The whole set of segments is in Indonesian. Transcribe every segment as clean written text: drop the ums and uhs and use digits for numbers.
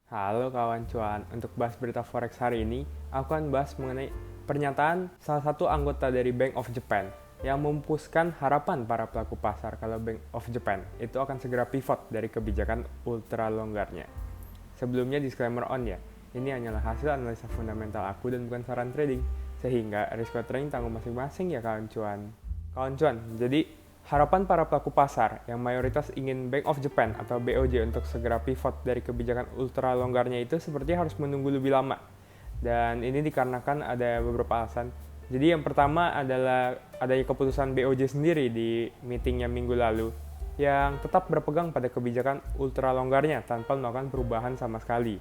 Halo kawan cuan, untuk bahas berita forex hari ini, aku akan bahas mengenai pernyataan salah satu anggota dari Bank of Japan yang memupuskan harapan para pelaku pasar kalau Bank of Japan itu akan segera pivot dari kebijakan ultra longgarnya. Sebelumnya disclaimer on ya, ini hanyalah hasil analisa fundamental aku dan bukan saran trading, sehingga risiko trading tanggung masing-masing ya kawan cuan. Kawan cuan, jadi harapan para pelaku pasar yang mayoritas ingin Bank of Japan atau BOJ untuk segera pivot dari kebijakan ultra longgarnya itu sepertinya harus menunggu lebih lama. Dan ini dikarenakan ada beberapa alasan. Jadi yang pertama adalah adanya keputusan BOJ sendiri di meetingnya minggu lalu yang tetap berpegang pada kebijakan ultra longgarnya tanpa melakukan perubahan sama sekali.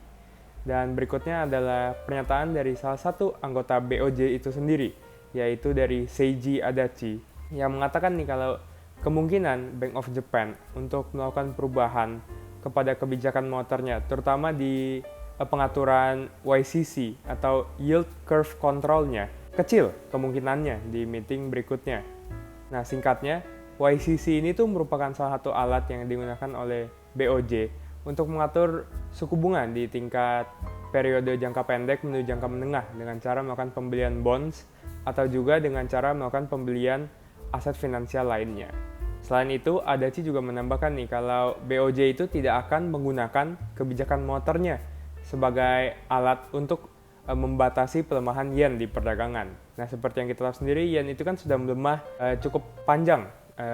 Dan berikutnya adalah pernyataan dari salah satu anggota BOJ itu sendiri, yaitu dari Seiji Adachi, yang mengatakan nih kalau kemungkinan Bank of Japan untuk melakukan perubahan kepada kebijakan moneternya, terutama di pengaturan YCC atau Yield Curve Control-nya, kecil kemungkinannya di meeting berikutnya. Nah, singkatnya, YCC ini tuh merupakan salah satu alat yang digunakan oleh BOJ untuk mengatur suku bunga di tingkat periode jangka pendek menuju jangka menengah dengan cara melakukan pembelian bonds atau juga dengan cara melakukan pembelian aset finansial lainnya. Selain itu, Adachi juga menambahkan nih kalau BOJ itu tidak akan menggunakan kebijakan moneternya sebagai alat untuk membatasi pelemahan yen di perdagangan. Nah, seperti yang kita tahu sendiri, yen itu kan sudah melemah cukup panjang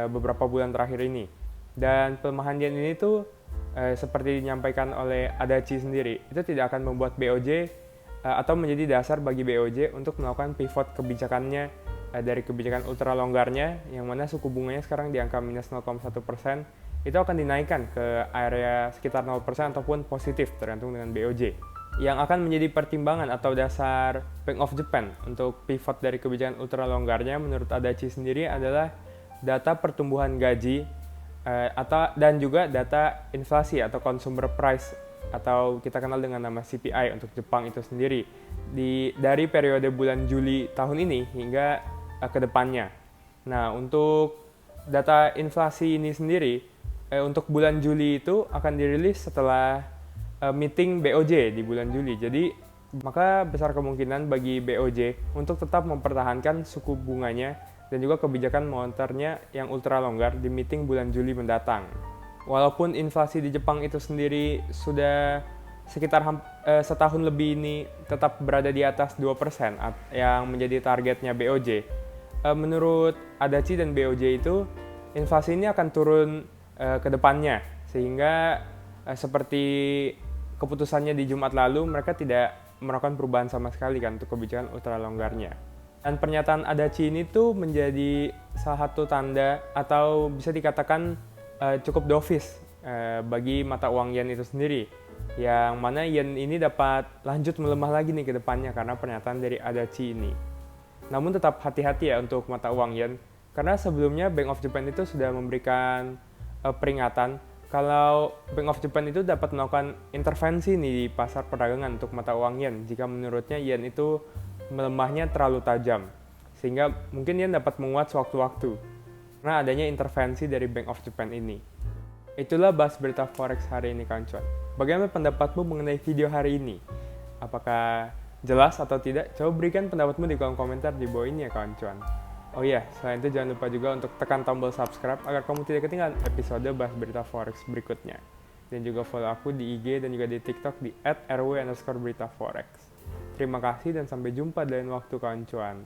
beberapa bulan terakhir ini. Dan pelemahan yen ini tuh seperti dinyampaikan oleh Adachi sendiri, itu tidak akan membuat BOJ atau menjadi dasar bagi BOJ untuk melakukan pivot kebijakannya dari kebijakan ultra longgarnya, yang mana suku bunganya sekarang di angka minus 0,1%, itu akan dinaikkan ke area sekitar 0% ataupun positif tergantung dengan BOJ. Yang akan menjadi pertimbangan atau dasar Bank of Japan untuk pivot dari kebijakan ultra longgarnya menurut Adachi sendiri adalah data pertumbuhan gaji dan juga data inflasi atau consumer price atau kita kenal dengan nama CPI untuk Jepang itu sendiri dari periode bulan Juli tahun ini hingga ke depannya. Nah, untuk data inflasi ini sendiri untuk bulan Juli itu akan dirilis setelah meeting BOJ di bulan Juli. Jadi, maka besar kemungkinan bagi BOJ untuk tetap mempertahankan suku bunganya dan juga kebijakan moneternya yang ultra longgar di meeting bulan Juli mendatang. Walaupun inflasi di Jepang itu sendiri sudah sekitar setahun lebih ini tetap berada di atas 2% yang menjadi targetnya BOJ. Menurut Adachi dan BOJ itu, inflasi ini akan turun ke depannya, sehingga seperti keputusannya di Jumat lalu, mereka tidak melakukan perubahan sama sekali kan untuk kebijakan ultra longgarnya. Dan pernyataan Adachi ini tuh menjadi salah satu tanda atau bisa dikatakan cukup dovish bagi mata uang yen itu sendiri, yang mana yen ini dapat lanjut melemah lagi nih ke depannya karena pernyataan dari Adachi ini. Namun tetap hati-hati ya untuk mata uang yen, karena sebelumnya Bank of Japan itu sudah memberikan peringatan kalau Bank of Japan itu dapat melakukan intervensi nih di pasar perdagangan untuk mata uang yen jika menurutnya yen itu melemahnya terlalu tajam, sehingga mungkin yen dapat menguat sewaktu-waktu karena adanya intervensi dari Bank of Japan ini. Itulah bahas berita forex hari ini kawan cuan. Bagaimana pendapatmu mengenai video hari ini? Apakah jelas atau tidak? Coba berikan pendapatmu di kolom komentar di bawah ini ya kawan cuan. Oh iya, selain itu jangan lupa juga untuk tekan tombol subscribe agar kamu tidak ketinggalan episode bahas berita forex berikutnya. Dan juga follow aku di IG dan juga di TikTok di @rw_beritaforex. Terima kasih dan sampai jumpa di lain waktu kawan cuan.